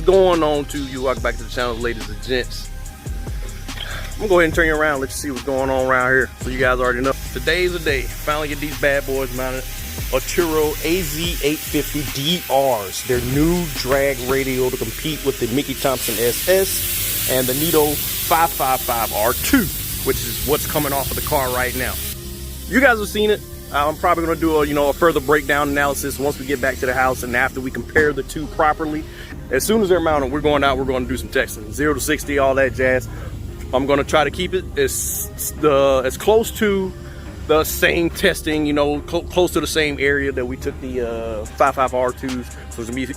going on to you? Welcome back to the channel, ladies and gents. I'm gonna go ahead and turn you around, let you see what's going on around here, so you guys already know. Today's the day. Finally get these bad boys mounted. Atturo AZ850 DRs. Their new drag radio to compete with the Mickey Thompson SS and the Nito 555 R2, which is what's coming off of the car right now. You guys have seen it. I'm probably gonna do a further breakdown analysis once we get back to the house and after we compare the two properly. As soon as they're mounted, we're going out, we're going to do some testing. 0 to 60, all that jazz. I'm gonna try to keep it as close to the same testing, close to the same area that we took the 55 R2s. So it's gonna be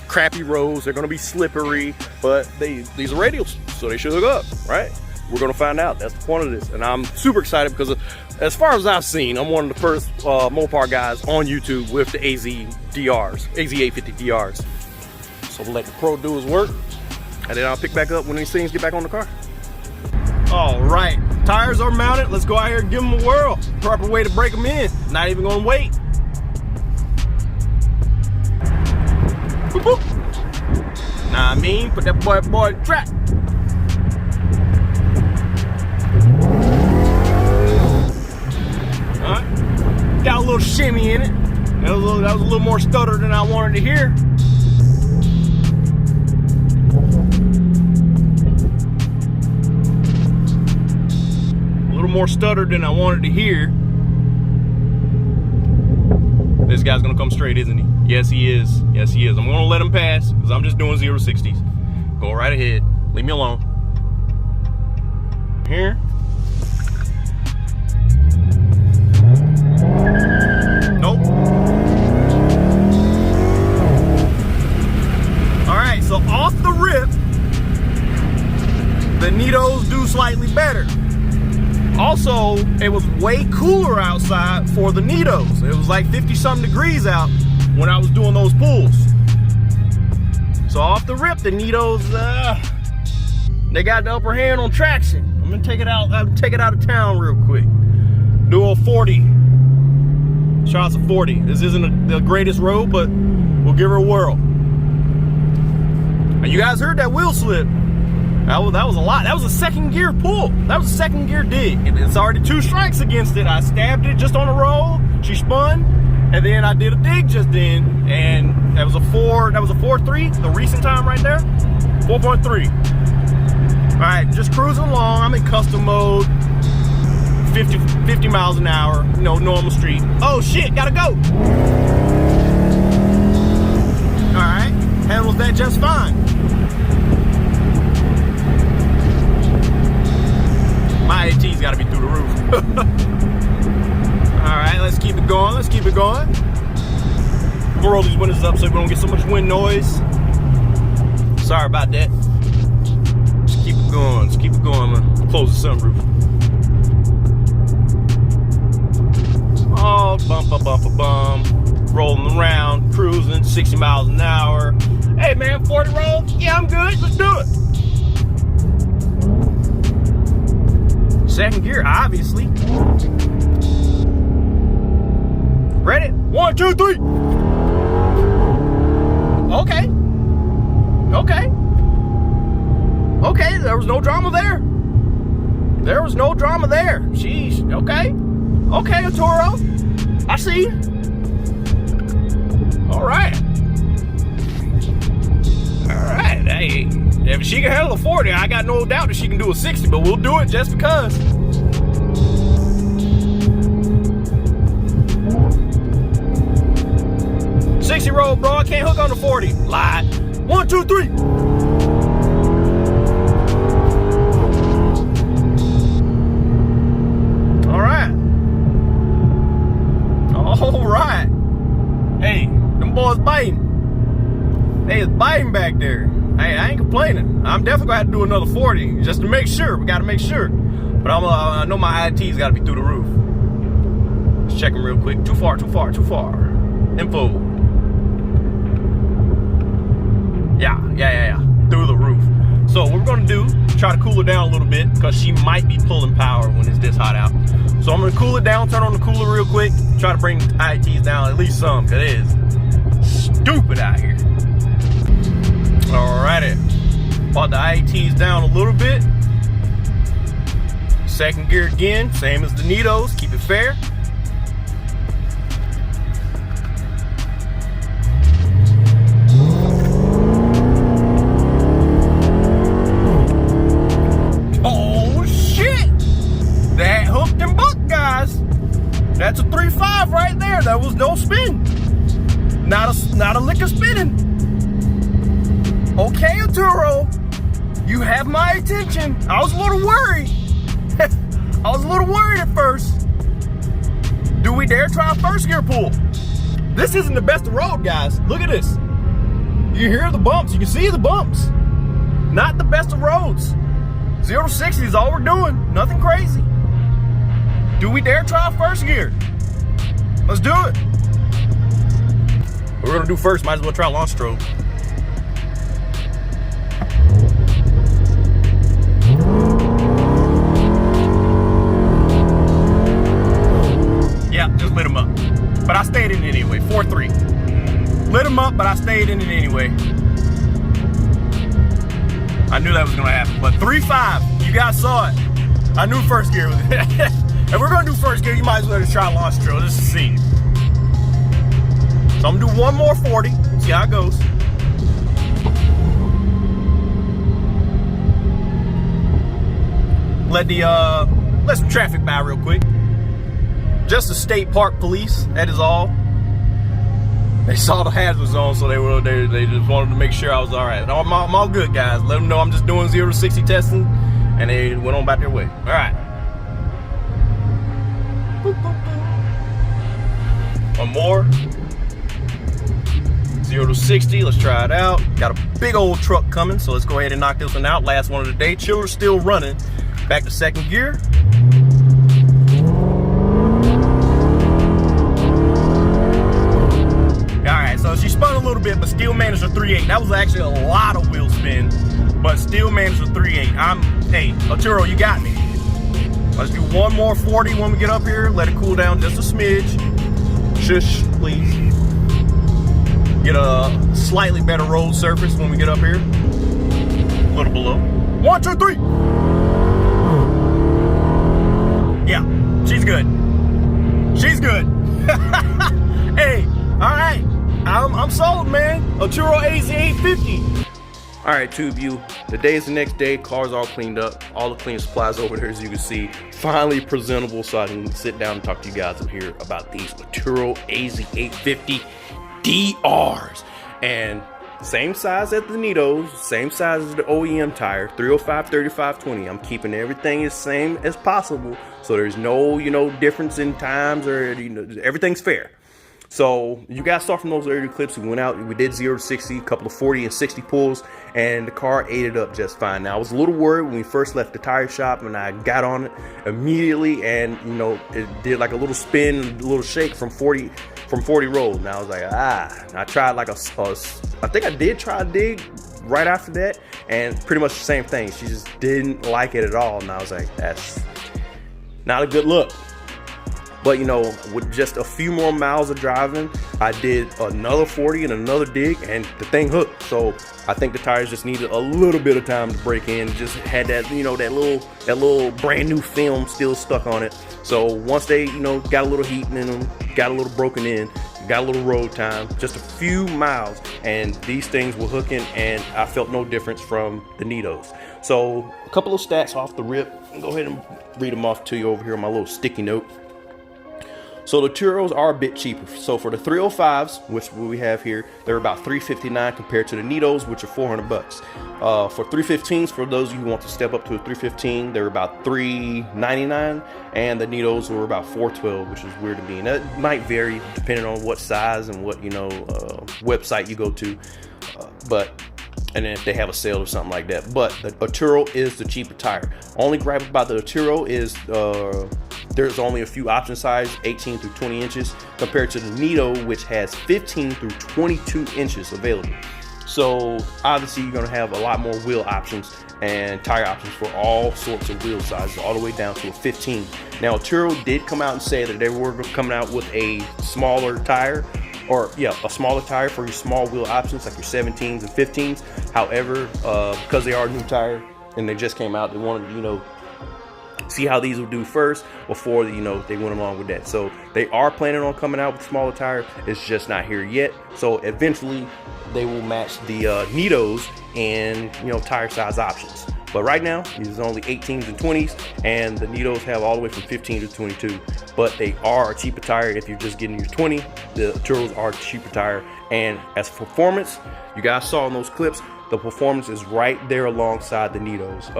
crappy roads, they're gonna be slippery, but these are radials, so they should hook up, right? We're gonna find out. That's the point of this, and I'm super excited because as far as I've seen, I'm one of the first Mopar guys on YouTube with the AZ850 DRs. So we'll let the pro do his work, and then I'll pick back up when these things get back on the car. All right, tires are mounted. Let's go out here and give them a whirl. Proper way to break them in. Not even gonna wait. Boop, boop. Nah, I mean, put that boy in the track. All right, got a little shimmy in it. That was a little more stutter than I wanted to hear. More stuttered than I wanted to hear. This guy's gonna come straight, isn't he? Yes, he is. Yes, he is. I'm gonna let him pass because I'm just doing 0 to 60s. Go right ahead. Leave me alone. Here. Nope. All right, so off the rip, the Nitos do slightly better. Also, it was way cooler outside for the Nitos. It was like 50-something degrees out when I was doing those pulls. So off the rip, the Nitos, they got the upper hand on traction. I'm gonna take it out. I'll take it out of town real quick. Do a 40. Shout out to 40. This isn't the greatest road, but we'll give her a whirl. And you guys heard that wheel slip. That was a lot. That was a second gear pull. That was a second gear dig. It's already 2 strikes against it. I stabbed it just on the roll. She spun, and then I did a dig just then, and that was a 4.3, the recent time right there. 4.3. All right, just cruising along. I'm in custom mode. 50 miles an hour. Normal street. Oh shit, gotta go. All right, handles that just fine. My AT's got to be through the roof. All right, let's keep it going. Let's keep it going. We'll roll these windows up so we don't get so much wind noise. Sorry about that. Let's keep it going. Let's keep it going. I'm gonna close the sunroof. Oh, bump. Rolling around, cruising, 60 miles an hour. Hey man, 40 rolls? Yeah, I'm good. Let's do it. Second gear, obviously. Ready? 1, 2, 3. Okay. Okay, there was no drama there. There was no drama there. Sheesh. Okay, Atturo. I see. All right. Hey, if she can handle a 40, I got no doubt that she can do a 60, but we'll do it just because. "60 roll, bro, I can't hook on the 40. Lied. 1, 2, 3. All right. Hey, them boys biting. They is biting back there. Hey, I ain't complaining. I'm definitely gonna have to do another 40 just to make sure. We gotta make sure. But I know my IT's gotta be through the roof. Let's check them real quick. Too far. Info. Yeah. Through the roof. So what we're gonna do, try to cool her down a little bit because she might be pulling power when it's this hot out. So I'm gonna cool it down, turn on the cooler real quick, try to bring the ITs down at least some, because it is stupid out here. Alrighty, brought the IATs down a little bit. Second gear again, same as the Nitos, keep it fair. Oh shit! That hooked and bucked, guys. That's a 3.5 right there. That was no spin. Not a lick of spinning. Okay, Atturo, you have my attention. I was a little worried. I was a little worried at first. Do we dare try a first gear pull? This isn't the best of road, guys. Look at this. You hear the bumps. You can see the bumps. Not the best of roads. 0 to 60 is all we're doing. Nothing crazy. Do we dare try a first gear? Let's do it. We're gonna do first. Might as well try launch stroke. Yeah, just lit him up. But I stayed in it anyway. 4.3. Lit him up, but I stayed in it anyway. I knew that was gonna happen. But 3.5, you guys saw it. I knew first gear was If we're gonna do first gear, you might as well just try launch stroke just to see. So I'm gonna do one more 40, see how it goes. Let some traffic by real quick. Just the state park police, that is all. They saw the hazard zone, so they just wanted to make sure I was all right. I'm all good, guys. Let them know I'm just doing 0 to 60 testing, and they went on about their way. All right. One more. 0 to 60, let's try it out. Got a big old truck coming, so let's go ahead and knock this one out. Last one of the day. Chiller's still running. Back to second gear. Alright, so she spun a little bit, but still managed a 3.8. That was actually a lot of wheel spin, but still managed a 3.8. Hey, Atturo, you got me. Let's do one more 40 when we get up here. Let it cool down just a smidge. Shush, please. Get a slightly better road surface when we get up here. A little below. 1, 2, 3. Yeah, she's good. She's good. Hey, all right. I'm sold, man. Atturo AZ850. All right, Tube U. The day is the next day. Car's all cleaned up. All the clean supplies over there, as you can see. Finally presentable, so I can sit down and talk to you guys up here about these Atturo AZ850 DRs. And same size as the Nitos, same size as the OEM tire, 305, 35, 20. I'm keeping everything as same as possible, so there's no, difference in times or, everything's fair. So you guys saw from those earlier clips, we went out, we did 0 to 60, a couple of 40 and 60 pulls, and the car ate it up just fine. Now I was a little worried when we first left the tire shop, and I got on it immediately, and it did like a little spin, a little shake from 40 rolls. Now I was like, I tried like I think I did try a dig right after that, and pretty much the same thing. She just didn't like it at all, and I was like, that's not a good look. But with just a few more miles of driving, I did another 40 and another dig, and the thing hooked. So I think the tires just needed a little bit of time to break in. Just had that, that little brand new film still stuck on it. So once they, got a little heat in them, got a little broken in, got a little road time, just a few miles, and these things were hooking, and I felt no difference from the Nitos. So a couple of stats off the rip. I'll go ahead and read them off to you over here on my little sticky note. So the Atturos are a bit cheaper. So for the 305s, which we have here, they're about $359 compared to the Nitos, which are $400. For 315s, for those of you who want to step up to a 315, they're about $399, and the Nitos were about $412, which is weird to me. And that might vary depending on what size and what website you go to, and then if they have a sale or something like that. But the Atturo is the cheaper tire. Only gripe about the Atturo is there's only a few option sizes, 18 through 20 inches, compared to the Nito, which has 15 through 22 inches available. So obviously you're gonna have a lot more wheel options and tire options for all sorts of wheel sizes, all the way down to a 15. Now Atturo did come out and say that they were coming out with a smaller tire, or yeah, a smaller tire for your small wheel options like your 17s and 15s. However, because they are a new tire and they just came out, they wanted to, you know, see how these will do first before, you know, they went along with that. So they are planning on coming out with a smaller tire. It's just not here yet. So eventually they will match the Nitos and, you know, tire size options. But right now, these are only 18s and 20s, and the Nitos have all the way from 15 to 22. But they are a cheaper tire if you're just getting your 20. The Atturos are a cheaper tire. And as for performance, you guys saw in those clips, the performance is right there alongside the Nitos.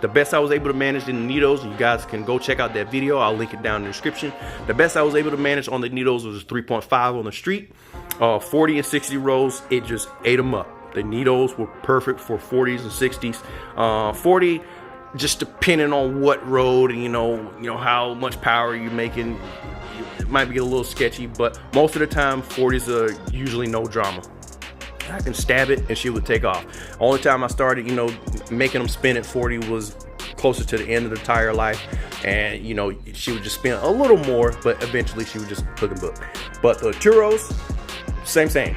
The best I was able to manage in the Nitos, you guys can go check out that video. I'll link it down in the description. The best I was able to manage on the Nitos was 3.5 on the street. 40 and 60 rows, it just ate them up. The Nitos were perfect for 40s and 60s. 40, just depending on what road and you know how much power you're making, it might be a little sketchy. But most of the time, 40s are usually no drama. I can stab it and she would take off. Only time I started, you know, making them spin at 40 was closer to the end of the tire life, and you know, she would just spin a little more, but eventually she would just hook and book. But the Atturos, same.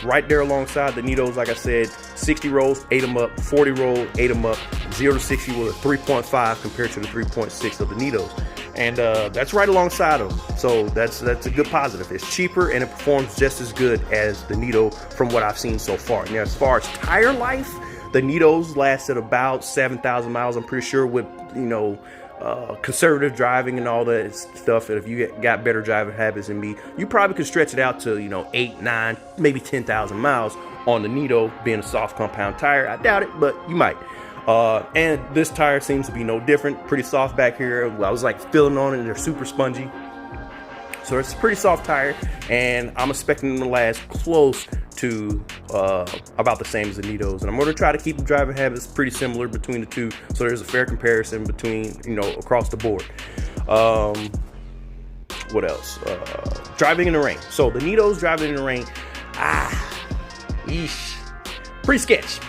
Right there alongside the Nitos, like I said, 60 rolls, ate them up. 40 roll, ate them up. 0 to 60 was a 3.5 compared to the 3.6 of the Nitos. And that's right alongside them. So that's a good positive. It's cheaper and it performs just as good as the Nito from what I've seen so far. Now, as far as tire life, the Nitos lasted about 7,000 miles, I'm pretty sure, with, you know, conservative driving and all that stuff. And if you got better driving habits than me, you probably could stretch it out to, you know, 8, 9, maybe 10,000 miles on the Nito, being a soft compound tire. I doubt it, but you might. And this tire seems to be no different. Pretty soft back here. I was like feeling on it, and they're super spongy. So it's a pretty soft tire, and I'm expecting them to last close to about the same as the Nitos. And I'm going to try to keep the driving habits pretty similar between the two, so there's a fair comparison between, you know, across the board. What else? Driving in the rain. So the Nitos driving in the rain, yeesh. Pretty sketch.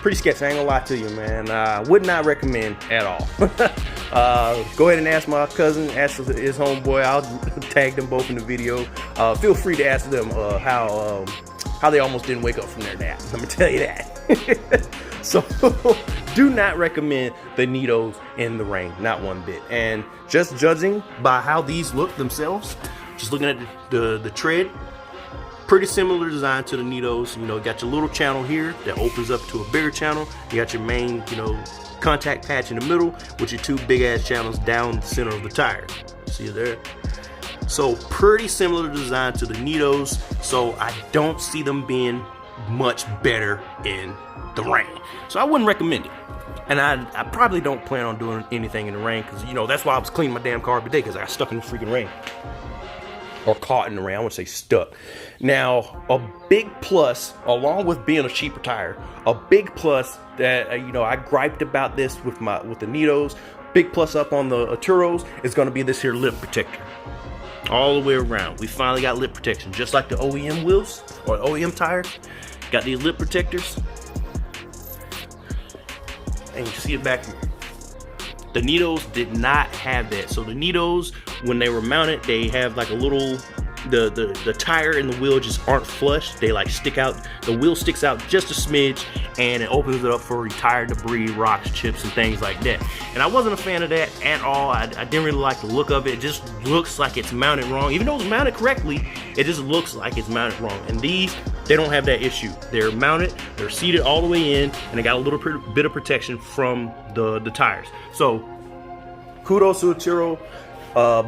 I ain't gonna lie to you, man. Would not recommend at all. Go ahead and ask my cousin, ask his homeboy. I'll tag them both in the video. Feel free to ask them how they almost didn't wake up from their nap. Let me tell you that. So do not recommend the Nitos in the rain, not one bit. And just judging by how these look themselves, just looking at the tread, pretty similar design to the Nitos. You know, got your little channel here that opens up to a bigger channel. You got your main, you know, contact patch in the middle with your two big ass channels down the center of the tire. See it there? So pretty similar design to the Nitos. So I don't see them being much better in the rain. So I wouldn't recommend it. And I probably don't plan on doing anything in the rain, because, you know, that's why I was cleaning my damn car every day, because I got stuck in the freaking rain. Or caught in the rain, I wouldn't say stuck. Now, a big plus, along with being a cheaper tire, a big plus that, you know, I griped about this with the Nitos, big plus up on the Atturos is going to be this here lip protector. All the way around. We finally got lip protection, just like the OEM wheels, or OEM tires. Got these lip protectors. And you see it back here. The Nitos did not have that. So the Nitos, when they were mounted, they have like a little, the tire and the wheel just aren't flush. They like stick out, the wheel sticks out just a smidge, and it opens it up for tire debris, rocks, chips, and things like that. And I wasn't a fan of that at all. I didn't really like the look of it. It just looks like it's mounted wrong. Even though it's mounted correctly, it just looks like it's mounted wrong. And these, they don't have that issue. They're mounted, they're seated all the way in, and they got a little bit of protection from the tires. So kudos to Atturo.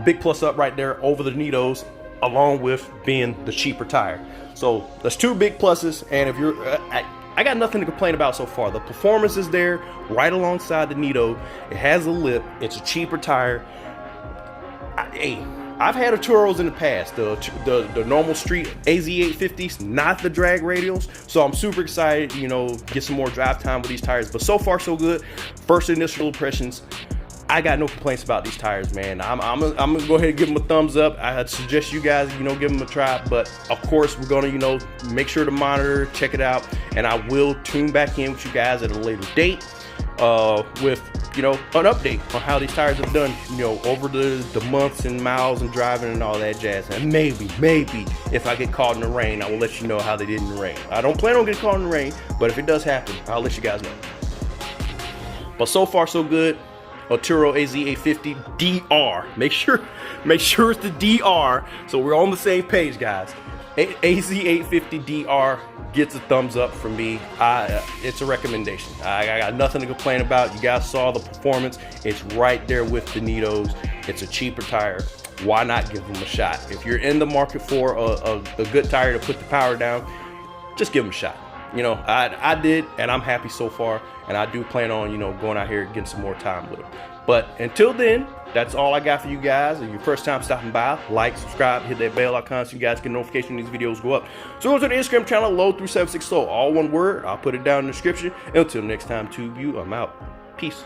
Big plus up right there over the Nitos, along with being the cheaper tire. So that's two big pluses. And if you're, I got nothing to complain about so far. The performance is there, right alongside the Nito. It has a lip. It's a cheaper tire. Hey, I've had Atturos in the past, the normal street AZ850s, not the drag radials. So I'm super excited, you know, get some more drive time with these tires. But so far so good. First initial impressions, I got no complaints about these tires, man. I'm gonna go ahead and give them a thumbs up. I suggest you guys, you know, give them a try. But of course, we're gonna, you know, make sure to monitor, check it out, and I will tune back in with you guys at a later date. with, you know, an update on how these tires have done, you know, over the months and miles and driving and all that jazz. And maybe if I get caught in the rain, I will let you know how they did in the rain. I don't plan on getting caught in the rain, but if it does happen, I'll let you guys know. But so far so good. Atturo AZ850 DR. Make sure it's the DR, so we're on the same page, guys. AZ850 DR gets a thumbs up from me. It's a recommendation. I got nothing to complain about. You guys saw the performance. It's right there with the Nitos. It's a cheaper tire. Why not give them a shot? If you're in the market for a good tire to put the power down, just give them a shot. You know, I did, and I'm happy so far, and I do plan on, you know, going out here and getting some more time with it. But until then, that's all I got for you guys. If your first time stopping by, like, subscribe, hit that bell icon so you guys get a notification when these videos go up. So go to the Instagram channel, Low3760, all one word. I'll put it down in the description. Until next time, tube you, I'm out. Peace.